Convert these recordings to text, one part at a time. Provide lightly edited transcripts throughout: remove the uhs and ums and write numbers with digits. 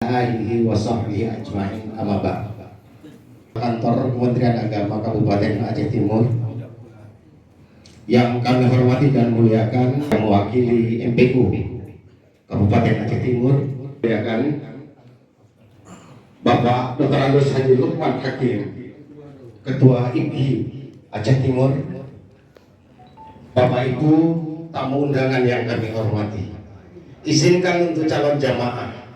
alihi wa sahbihi ajma'in, amma ba'd. Kantor Kementerian Agama Kabupaten Aceh Timur yang kami hormati dan muliakan, yang mewakili MPU Kabupaten Aceh Timur, muliakan Bapak Dr. Agus Haji Lukman Hakim, Ketua IPI Aceh Timur, Bapak Ibu tamu undangan yang kami hormati, izinkan untuk calon jamaah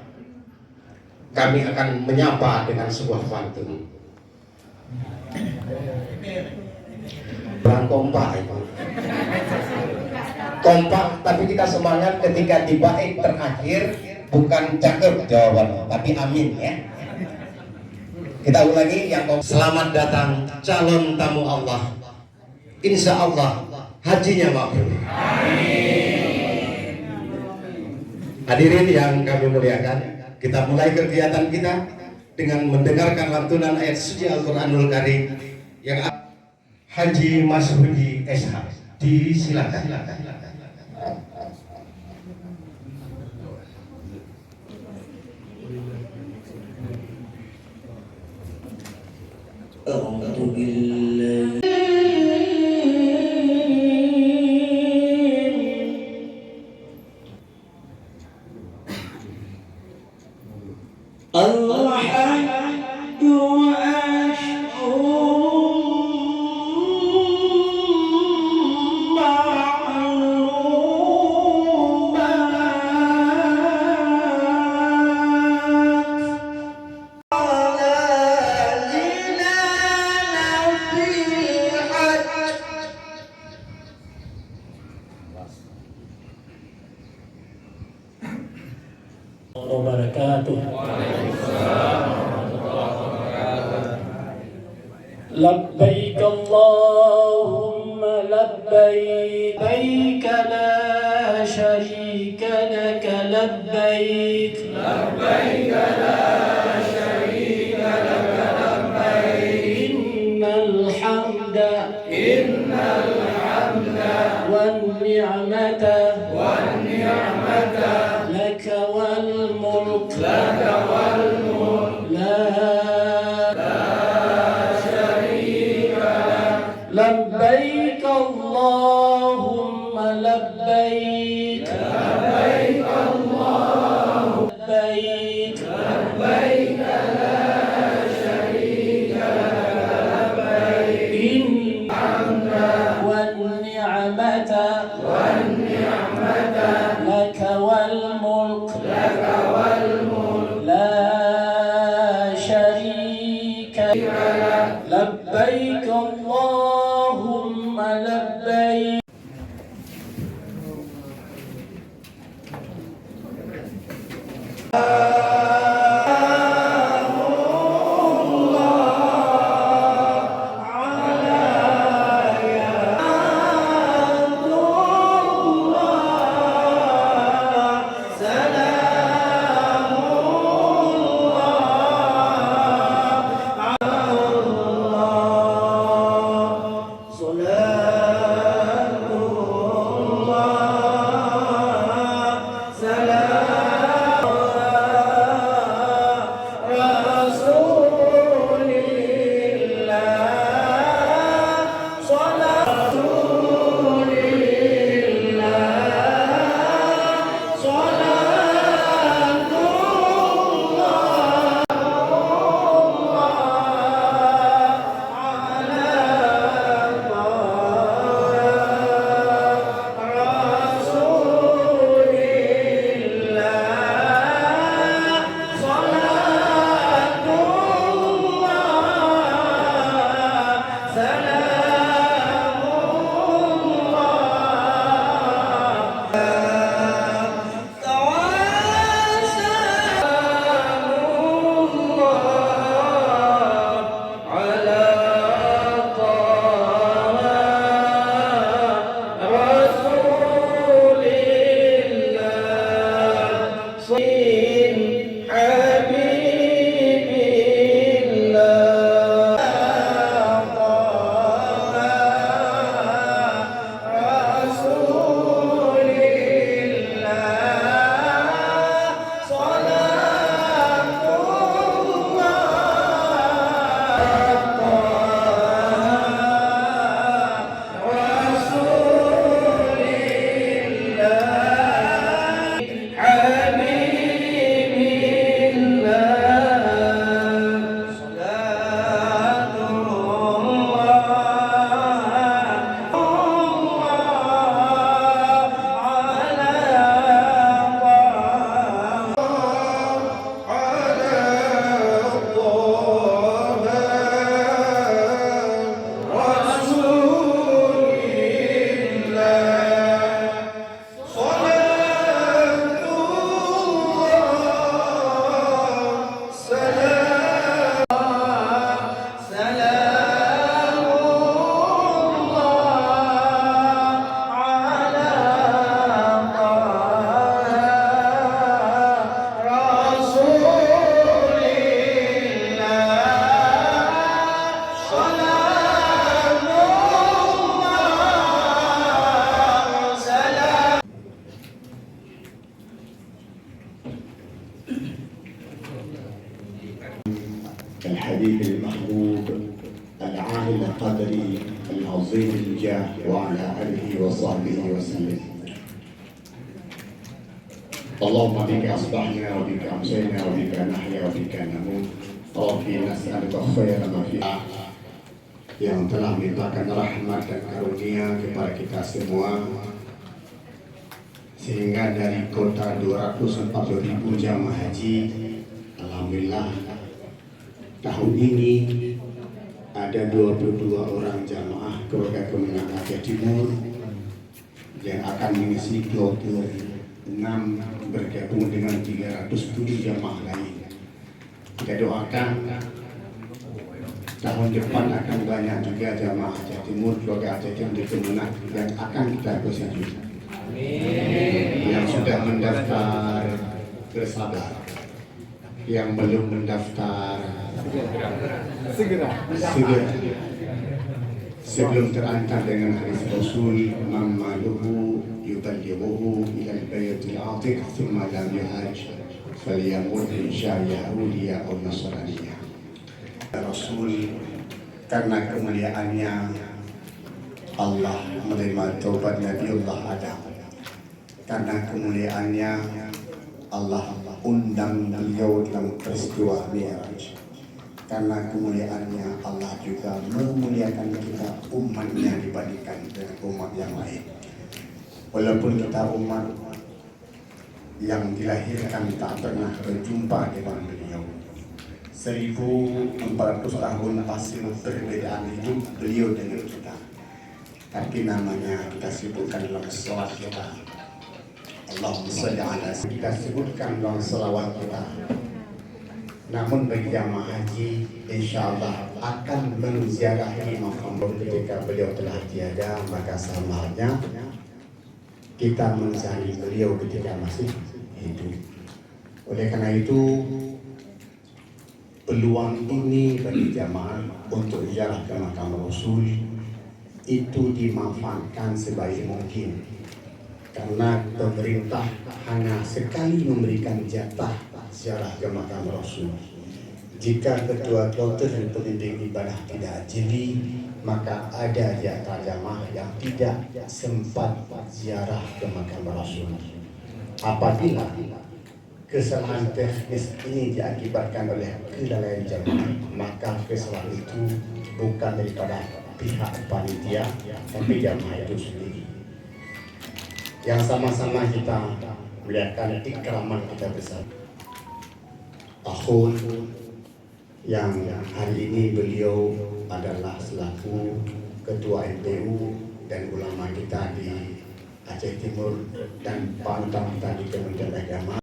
kami akan menyapa dengan sebuah pantun. Kurang kompak itu. Kompak, tapi kita semangat ketika di bait terakhir bukan cakep jawaban, tapi amin ya. Kita ulangi yang selamat datang calon tamu Allah. Insya Allah hajinya mabrur. Hadirin yang kami muliakan, kita mulai kegiatan kita dengan mendengarkan lantunan ayat suci Al-Quranul Karim yang Haji Mas Hudi SH. Disilakan. لبيك اللهم لبيك لبيك لا شريك لك لبيك لبيك لا شريك لك لبيك إن الحمد والنعمة لك والملك لبيك اللهم لبيك لبيك اللهم لبيك لبيك لا شريك لك لبيك إن الحمد والنعمة لك والملك لا شريك لك لبيك اللهم لبيك الجاه وعلى آله وصحبه وسلم. اللهم بك أصبحنا وبك أمسينا وبك نحيا وبك نموت. Rabbi nas'aluka khairan ma fiha, yang telah mintakan rahmat dan karunia kepada kita semua, sehingga dari kota 240.000 jamaah haji, alhamdulillah tahun ini ada 22 orang jamaah keluarga Kemenang Aceh Timur yang akan mengisi kloter 6 bergabung dengan 307 jamaah lain. Kita doakan tahun depan akan banyak juga jamaah Aceh Timur, keluarga Aceh Timur di Kemenang yang akan kita bersatu. Yang sudah mendaftar bersabar, yang belum mendaftar segera. Sebelum terantar dengan hadis Rasul, "Mammaluhu yuballighuhu ila al-baytil atiq thumma lam yahaj falyamut insya Yahudiyah atau Nasraniyah." Rasul karena kemuliaannya Allah menerima taubat Nabiullah Adam. Karena kemuliaannya Allah undang beliau dalam peristiwa Mi'raj. Karena kemuliaannya Allah juga memuliakan kita umatnya dibandingkan dengan umat yang lain. Walaupun kita umat yang dilahirkan tak pernah berjumpa dengan beliau, 1400 tahun hasil perbedaan hidup beliau dengan kita, tapi namanya kita sebutkan dalam selawat kita. Allahumma shalli ala, kita sebutkan dalam selawat kita. Namun bagi jamaah haji, insyaallah akan menziarahi makam ketika beliau telah tiada, maka sama halnya kita mencari beliau ketika masih hidup. Oleh karena itu, peluang ini bagi jamaah untuk ziarah ke makam Rasul itu dimanfaatkan sebaik mungkin, karena pemerintah hanya sekali memberikan jatah ziarah ke makam Rasul. Jika ketua kloter dan pemimpin ibadah tidak jeli, maka ada di antara jamaah yang tidak sempat ziarah ke makam Rasul. Apabila kesalahan teknis ini diakibatkan oleh kelalaian jamaah, maka kesalahan itu bukan daripada pihak panitia, tapi jamaah itu sendiri. Yang sama-sama kita melihatkan ikraman kita bersama. Tahun yang hari ini beliau adalah selaku ketua MPU dan ulama kita di Aceh Timur dan panutan kita di Kementerian Agama.